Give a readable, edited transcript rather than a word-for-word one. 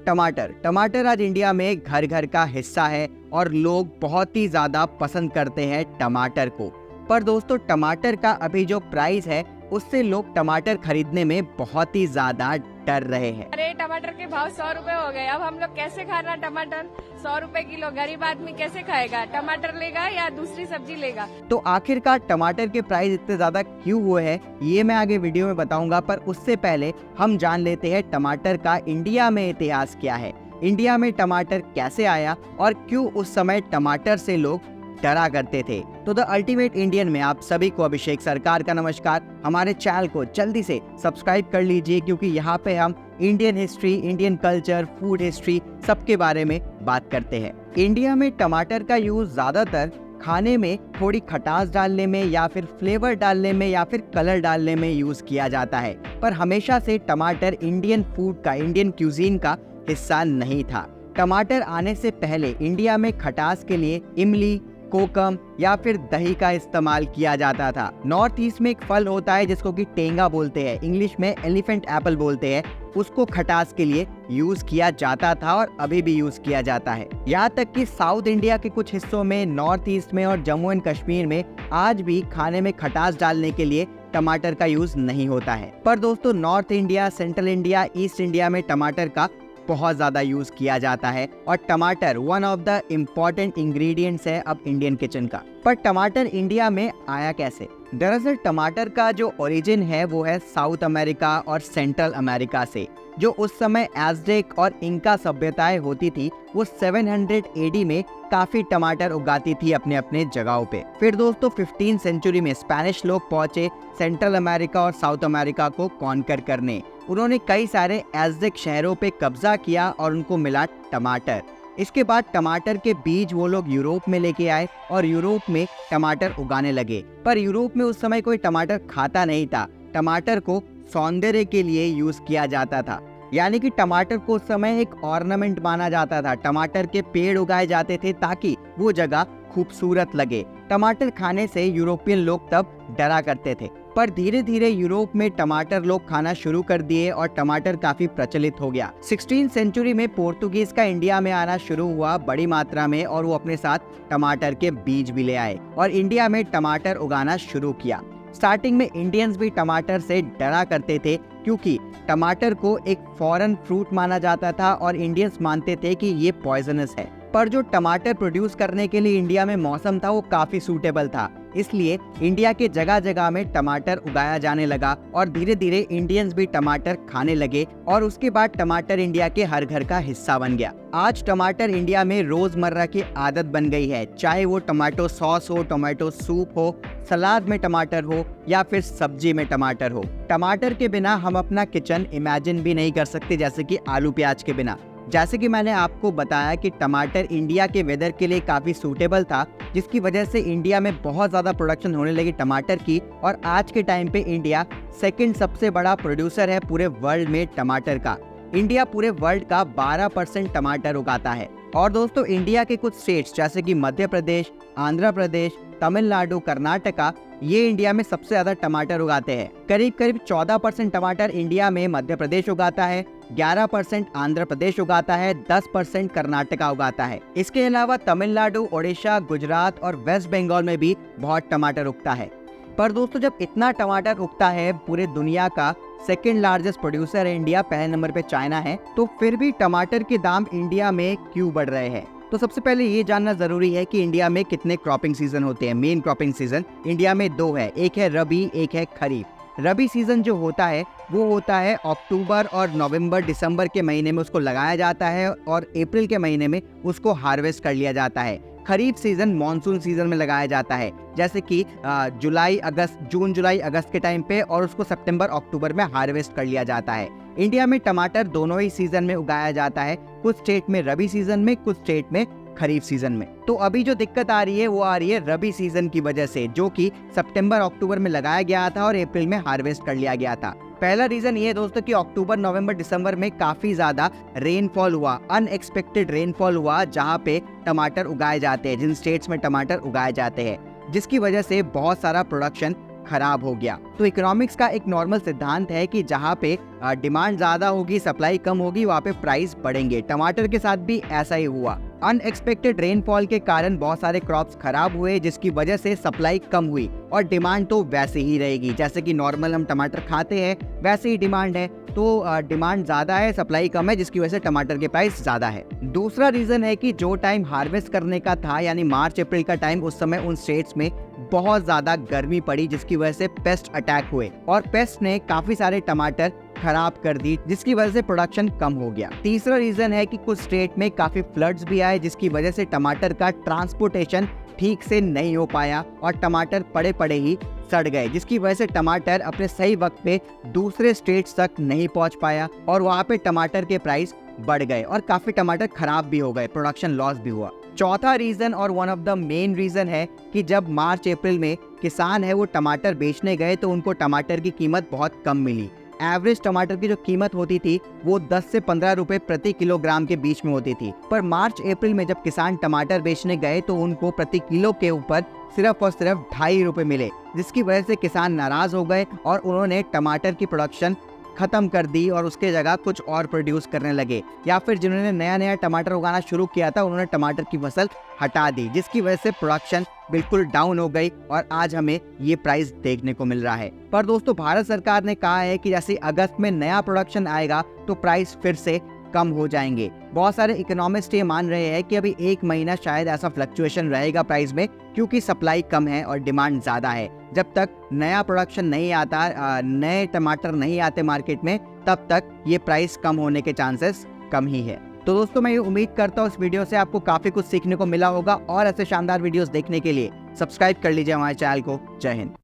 टमाटर टमाटर आज इंडिया में घर घर का हिस्सा है और लोग बहुत ही ज्यादा पसंद करते हैं टमाटर को। पर दोस्तों टमाटर का अभी जो प्राइस है उससे लोग टमाटर खरीदने में बहुत ही ज्यादा डर रहे हैं। अरे टमाटर के भाव 100 रुपए हो गए, अब हम लोग कैसे खाना टमाटर? 100 रुपए किलो, गरीब आदमी कैसे खाएगा? टमाटर लेगा या दूसरी सब्जी लेगा? तो आखिरकार टमाटर के प्राइस इतने ज्यादा क्यों हुए हैं ये मैं आगे वीडियो में बताऊंगा, पर उससे पहले हम जान लेते हैं टमाटर का इंडिया में इतिहास क्या है, इंडिया में टमाटर कैसे आया और क्यों उस समय टमाटर से लोग डरा करते थे। तो द अल्टीमेट इंडियन में आप सभी को अभिषेक सरकार का नमस्कार। हमारे चैनल को जल्दी से सब्सक्राइब कर लीजिए क्योंकि यहाँ पे हम Indian history, Indian culture, food history सबके बारे में बात करते हैं। इंडिया में टमाटर का यूज ज्यादातर खाने में थोड़ी खटास डालने में या फिर फ्लेवर डालने में या फिर कलर डालने में यूज किया जाता है, पर हमेशा से टमाटर इंडियन फूड का, इंडियन क्यूजीन का हिस्सा नहीं था। टमाटर आने से पहले इंडिया में खटास के लिए इमली, कोकम या फिर दही का इस्तेमाल किया जाता था। नॉर्थ ईस्ट में एक फल होता है जिसको कि टेंगा बोलते हैं, इंग्लिश में एलिफेंट एप्पल बोलते हैं, उसको खटास के लिए यूज किया जाता था और अभी भी यूज किया जाता है। यहाँ तक कि साउथ इंडिया के कुछ हिस्सों में, नॉर्थ ईस्ट में और जम्मू एंड कश्मीर में आज भी खाने में खटास डालने के लिए टमाटर का यूज नहीं होता है। पर दोस्तों north India, central India, east India में टमाटर का बहुत ज्यादा यूज किया जाता है और टमाटर one of the important ingredients है अब इंडियन किचन का। पर टमाटर इंडिया में आया कैसे? दरअसल टमाटर का जो ओरिजिन है वो है साउथ अमेरिका और सेंट्रल अमेरिका से। जो उस समय एज़टेक और इंका सभ्यताएं होती थी वो 700 एडी में काफी टमाटर उगाती थी अपने अपने जगहों पे। फिर दोस्तों 15 सेंचुरी में स्पेनिश लोग पहुंचे सेंट्रल अमेरिका और साउथ अमेरिका को कॉन्कर करने। उन्होंने कई सारे एज़टेक शहरों पे कब्जा किया और उनको मिला टमाटर। इसके बाद टमाटर के बीज वो लोग यूरोप में लेके आए और यूरोप में टमाटर उगाने लगे। पर यूरोप में उस समय कोई टमाटर खाता नहीं था, टमाटर को सौंदर्य के लिए यूज किया जाता था, यानी कि टमाटर को उस समय एक ऑर्नामेंट माना जाता था। टमाटर के पेड़ उगाए जाते थे ताकि वो जगह खूबसूरत लगे। टमाटर खाने से यूरोपियन लोग तब डरा करते थे, पर धीरे धीरे यूरोप में टमाटर लोग खाना शुरू कर दिए और टमाटर काफी प्रचलित हो गया। 16 सेंचुरी में पोर्तुगीज का इंडिया में आना शुरू हुआ बड़ी मात्रा में और वो अपने साथ टमाटर के बीज भी ले आए और इंडिया में टमाटर उगाना शुरू किया। स्टार्टिंग में इंडियंस भी टमाटर से डरा करते थे क्योंकि टमाटर को एक फॉरेन फ्रूट माना जाता था और इंडियंस मानते थे कि ये पॉइजनस है। पर जो टमाटर प्रोड्यूस करने के लिए इंडिया में मौसम था वो काफी सूटेबल था, इसलिए इंडिया के जगह जगह में टमाटर उगाया जाने लगा और धीरे धीरे इंडियंस भी टमाटर खाने लगे और उसके बाद टमाटर इंडिया के हर घर का हिस्सा बन गया। आज टमाटर इंडिया में रोजमर्रा की आदत बन गई है, चाहे वो टमाटो सॉस हो, टमाटो सूप हो, सलाद में टमाटर हो या फिर सब्जी में टमाटर हो। टमाटर के बिना हम अपना किचन इमेजिन भी नहीं कर सकते, जैसे कि आलू प्याज के बिना। जैसे कि मैंने आपको बताया कि टमाटर इंडिया के वेदर के लिए काफ़ी सूटेबल था, जिसकी वजह से इंडिया में बहुत ज़्यादा प्रोडक्शन होने लगी टमाटर की और आज के टाइम पे इंडिया सेकंड सबसे बड़ा प्रोड्यूसर है पूरे वर्ल्ड में टमाटर का। इंडिया पूरे वर्ल्ड का 12% टमाटर उगाता है। और दोस्तों इंडिया के कुछ स्टेट्स जैसे कि मध्य प्रदेश, आंध्र प्रदेश, तमिलनाडु, कर्नाटका, ये इंडिया में सबसे ज्यादा टमाटर उगाते हैं। करीब करीब 14% टमाटर इंडिया में मध्य प्रदेश उगाता है, 11% आंध्र प्रदेश उगाता है, 10% कर्नाटका उगाता है। इसके अलावा तमिलनाडु, ओडिशा, गुजरात और वेस्ट बंगाल में भी बहुत टमाटर उगता है। पर दोस्तों जब इतना टमाटर उगता है, पूरे दुनिया का सेकेंड लार्जेस्ट प्रोड्यूसर है इंडिया, पहले नंबर पे चाइना है, तो फिर भी टमाटर के दाम इंडिया में क्यों बढ़ रहे हैं? तो सबसे पहले ये जानना जरूरी है कि इंडिया में कितने क्रॉपिंग सीजन होते हैं। मेन क्रॉपिंग सीजन इंडिया में 2 है, एक है रबी, एक है खरीफ। रबी सीजन जो होता है वो होता है अक्टूबर और नवंबर, दिसंबर के महीने में उसको लगाया जाता है और अप्रैल के महीने में उसको हार्वेस्ट कर लिया जाता है। खरीफ सीजन मॉनसून सीजन में लगाया जाता है, जैसे कि जून जुलाई अगस्त के टाइम पे, और उसको सितंबर अक्टूबर में हार्वेस्ट कर लिया जाता है। इंडिया में टमाटर दोनों ही सीजन में उगाया जाता है, कुछ स्टेट में रबी सीजन में, कुछ स्टेट में खरीफ सीजन में। तो अभी जो दिक्कत आ रही है वो आ रही है रबी सीजन की वजह से, जो कि सितंबर अक्टूबर में लगाया गया था और अप्रैल में हार्वेस्ट कर लिया गया था। पहला रीजन ये दोस्तों कि अक्टूबर, नवंबर, दिसंबर में काफी ज्यादा रेनफॉल हुआ, अनएक्सपेक्टेड रेनफॉल हुआ जहाँ पे टमाटर उगाए जाते हैं, जिन स्टेट्स में टमाटर उगाए जाते हैं, जिसकी वजह से बहुत सारा प्रोडक्शन खराब हो गया। तो इकोनॉमिक्स का एक नॉर्मल सिद्धांत है कि जहाँ पे डिमांड ज्यादा होगी, सप्लाई कम होगी, वहाँ पे प्राइस बढ़ेंगे। टमाटर के साथ भी ऐसा ही हुआ। अनएक्सपेक्टेड रेनफॉल के कारण बहुत सारे क्रॉप्स खराब हुए, जिसकी वजह से सप्लाई कम हुई और डिमांड तो वैसे ही रहेगी। जैसे कि नॉर्मल हम टमाटर खाते हैं वैसे ही डिमांड है, तो डिमांड ज़्यादा है, सप्लाई कम है, जिसकी वजह से टमाटर के प्राइस ज़्यादा है। दूसरा रीज़न है कि जो टाइम हार्वेस्ट करने का था यानी मार्च अप्रैल का टाइम, उस समय उन स्टेट्स में बहुत ज़्यादा गर्मी पड़ी, जिसकी वजह से पेस्ट अटैक हुए और पेस्ट ने काफ़ी सारे टमाटर खराब कर दी, जिसकी वजह से प्रोडक्शन कम हो गया। तीसरा रीज़न है कि कुछ स्टेट में काफ़ी फ्लड्स भी आए, जिसकी वजह से टमाटर का ट्रांसपोर्टेशन ठीक से नहीं हो पाया और टमाटर पड़े पड़े ही सड़ गए, जिसकी वजह से टमाटर अपने सही वक्त पे दूसरे स्टेट्स तक नहीं पहुंच पाया और वहां पे टमाटर के प्राइस बढ़ गए और काफी टमाटर खराब भी हो गए, प्रोडक्शन लॉस भी हुआ। चौथा रीजन और one of the main reason है कि जब मार्च अप्रैल में किसान है वो टमाटर बेचने गए तो उनको टमाटर की कीमत बहुत कम मिली। एवरेज टमाटर की जो कीमत होती थी वो 10 से 15 रुपए प्रति किलोग्राम के बीच में होती थी, पर मार्च अप्रैल में जब किसान टमाटर बेचने गए तो उनको प्रति किलो के ऊपर सिर्फ और सिर्फ 2.5 रुपए मिले, जिसकी वजह से किसान नाराज हो गए और उन्होंने टमाटर की प्रोडक्शन खत्म कर दी और उसके जगह कुछ और प्रोड्यूस करने लगे, या फिर जिन्होंने नया नया टमाटर उगाना शुरू किया था उन्होंने टमाटर की फसल हटा दी, जिसकी वजह से प्रोडक्शन बिल्कुल डाउन हो गई और आज हमें ये प्राइस देखने को मिल रहा है। पर दोस्तों भारत सरकार ने कहा है कि जैसे अगस्त में नया प्रोडक्शन आएगा तो प्राइस फिर से कम हो जाएंगे। बहुत सारे इकोनॉमिस्ट ये मान रहे हैं कि अभी 1 महीना शायद ऐसा फ्लक्चुएशन रहेगा प्राइस में, क्योंकि सप्लाई कम है और डिमांड ज़्यादा है। जब तक नया प्रोडक्शन नहीं आता, नए टमाटर नहीं आते मार्केट में, तब तक ये प्राइस कम होने के चांसेस कम ही है। तो दोस्तों मैं ये उम्मीद करता हूँ इस वीडियो से आपको काफ़ी कुछ सीखने को मिला होगा और ऐसे शानदार वीडियोस देखने के लिए सब्सक्राइब कर लीजिए हमारे चैनल को। जय हिंद।